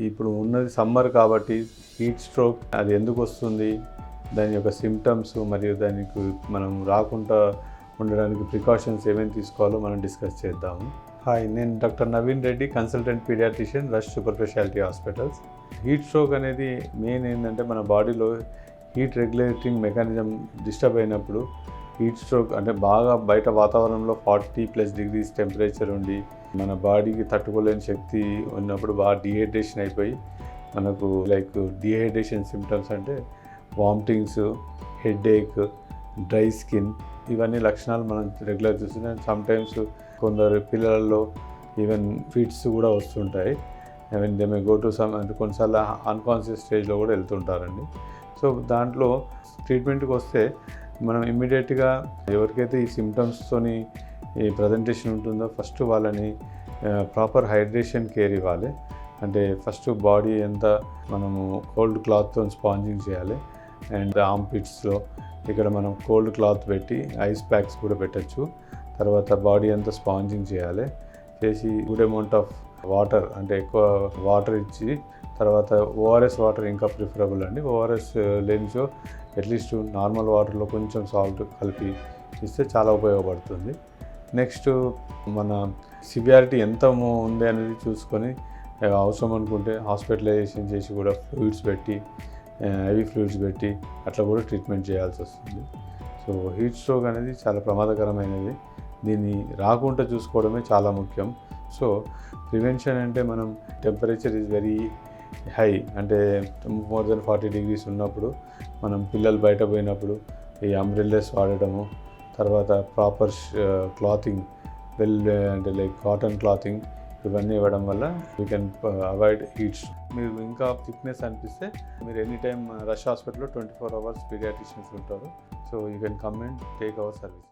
ఇప్పుడు ఉన్నది సమ్మర్ కాబట్టి హీట్ స్ట్రోక్ అది ఎందుకు వస్తుంది, దాని యొక్క సిమ్టమ్స్ మరియు దానికి మనం రాకుండా ఉండడానికి ప్రికాషన్స్ ఏమేమి తీసుకోవాలో మనం డిస్కస్ చేద్దాము. హాయ్, నేను doctor Naveen Reddy, consultant paediatrician, Rush super speciality hospitals. Heat stroke అనేది మెయిన్ ఏంటంటే మన బాడీలో హీట్ రెగ్యులేటింగ్ మెకానిజం డిస్టర్బ్ అయినప్పుడు హీట్ స్ట్రోక్ అంటే బాగా బయట వాతావరణంలో 40+ డిగ్రీస్ టెంపరేచర్ ఉండి మన బాడీకి తట్టుకోలేని శక్తి ఉన్నప్పుడు బాగా డిహైడ్రేషన్ అయిపోయి మనకు డిహైడ్రేషన్ సిమ్టమ్స్ అంటే వామిటింగ్స్, హెడేక్, డ్రై స్కిన్, ఇవన్నీ లక్షణాలు మనం రెగ్యులర్ చూస్తున్నాం. సమ్టైమ్స్ కొందరు పిల్లలలో ఈవెన్ ఫిట్స్ కూడా వస్తుంటాయి. Even they may go to some అంటే కొన్నిసార్లు అన్కాన్షియస్ స్టేజ్లో కూడా వెళ్తుంటారండి. సో దాంట్లో ట్రీట్మెంట్కి వస్తే మనం ఇమ్మీడియట్గా ఎవరికైతే ఈ సిమ్టమ్స్తోని ఈ ప్రజెంటేషన్ ఉంటుందో ఫస్ట్ వాళ్ళని ప్రాపర్ హైడ్రేషన్ కేర్ ఇవ్వాలి. అంటే ఫస్ట్ బాడీ ఎంత మనము కోల్డ్ క్లాత్తో స్పాంజింగ్ చేయాలి. అండ్ ఆర్మ్పిట్స్లో ఇక్కడ మనం కోల్డ్ క్లాత్ పెట్టి ఐస్ ప్యాక్స్ కూడా పెట్టచ్చు. తర్వాత బాడీ అంతా స్పాంజింగ్ చేయాలి. చేసి గుడ్ అమౌంట్ ఆఫ్ వాటర్ అంటే ఎక్కువ వాటర్ ఇచ్చి తర్వాత ఓఆర్ఎస్ వాటర్ ఇంకా ప్రిఫరబుల్ అండి. ఓఆర్ఎస్ లేనిచో అట్లీస్ట్ నార్మల్ వాటర్లో కొంచెం సాల్ట్ కలిపి ఇస్తే చాలా ఉపయోగపడుతుంది. నెక్స్ట్ మన సివియారిటీ ఎంత ఉంది అనేది చూసుకొని అవసరం అనుకుంటే హాస్పిటలైజేషన్ చేసి కూడా ఫ్లూయిడ్స్ పెట్టి ఐవి ఫ్లూయిడ్స్ పెట్టి అట్లా కూడా ట్రీట్మెంట్ చేయాల్సి వస్తుంది. సో హీట్ స్ట్రోక్ అనేది చాలా ప్రమాదకరమైనది. దీన్ని రాకుండా చూసుకోవడమే చాలా ముఖ్యం. సో ప్రివెన్షన్ అంటే మనం టెంపరేచర్ ఈజ్ వెరీ హై అంటే మోర్ దెన్ 40 డిగ్రీస్ ఉన్నప్పుడు మనం పిల్లలు బయట పోయినప్పుడు ఈ అంబ్రెల్లాస్ వాడడము, తర్వాత ప్రాపర్ క్లాతింగ్ అంటే కాటన్ క్లాతింగ్ ఇవన్నీ ఇవ్వడం వల్ల వీ కెన్ అవాయిడ్ హీట్స్. మీరు ఇంకా థిక్నెస్ అనిపిస్తే మీరు ఎనీ టైమ్ రష్ హాస్పిటల్లో 24 hours పీడియాట్రిషియన్స్ ఉంటారు. So you can come and take our service.